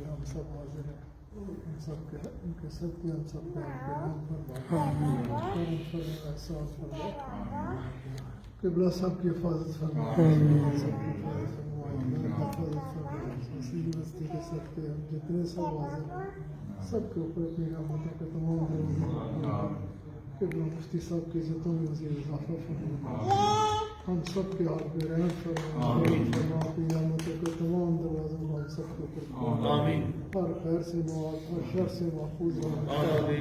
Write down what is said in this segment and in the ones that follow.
हम सब हाजिर हैं, उनके सब के हम सब का क़िबला साहब की हिफाजत फरमाए, बस्ती के सब के हम जितने सब हाजिर हैं सबके ऊपर अपनी रहमतों के तमाम क़िबला मुफ्ती साहब की इज़्ज़तों में मज़ीद इज़ाफ़ा फरमाए, हम सब के हाथ में रहमत फरमाए, क़यामतों के तमाम दरवाज़ों को हम सब के ऊपर आमीन, हर खैर से नवाज़, हर शर से महफूज़ रहे,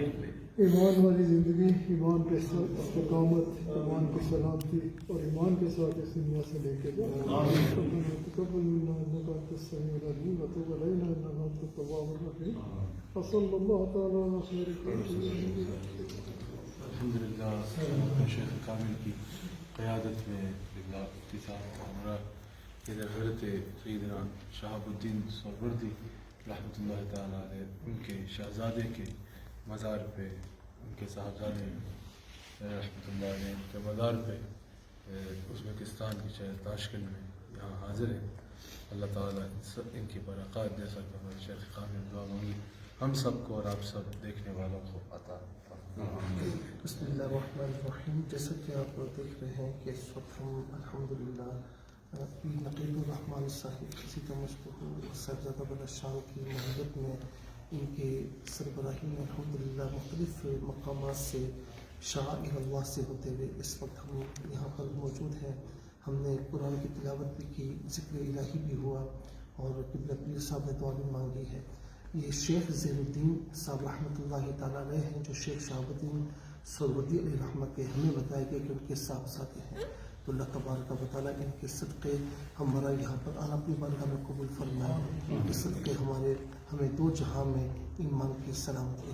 ईमान वाली ज़िंदगी, ईमान के साथ इस्तिक़ामत, ईमान की सलामती और ईमान के साथ इस दुनिया से लेके जाए। तक़ब्बल मिन्ना इन्नका अंतस समीउल अलीम व तुब अलैना इन्नका अंतत तव्वाबुर रहीम। सल्लल्लाहु तआला अला खैर अल्हम्दुलिल्लाह शेख कामिल की क़यादत में हमारा इधर हज़रत सैयदना शहाबुद्दीन सहरोवर्दी रहमतुल्लाह ताला अलैह उनके शहजादे के मज़ार पे, उनके साहबजादे रहमतुल्लाह अलैह के मज़ार पे उज़्बेकिस्तान के शहर ताशकند में यहाँ हाज़िर है। अल्लाह ताला इनकी बरक़ात जैसा कि हमारे शेख कामिल दुआ मांगी हम सबको और आप सब देखने वालों को अता फरमाए। बिस्मिल्लाहिर्रहमानिर्रहीम। जैसा कि आप लोग देख रहे हैं कि इस वक्त हम अल्हम्दुलिल्लाह नक़ीब الرحمان साहिब किसी का मशहूर साहिबजादा बलशान की मोहब्बत में इनके सरबराही में अल्हम्दुलिल्लाह मुख्तलिफ़ मकामात से शाइर अल्लाह से होते हुए इस वक्त हम यहाँ पर मौजूद हैं। हमने कुरान की तिलावत भी की, ज़िक्र इलाही भी हुआ और क़िबला पीर साहब ने दुआ भी मांगी है। ये शेख ज़ैनुद्दीन साहब रहमतुल्लाहि ताला अलैह हैं जो शेख शहाबुद्दीन सहरोवर्दी रहमत के हमें बताया गया कि उनके साहबजादे हैं। तो अल्लाह तबारक व तआला इनके सदक़े हमारा यहाँ पर आना अपनी बारगाह में कबूल फरमाए, इनके सदक़े हमें दो जहां में ईमान की सलामती।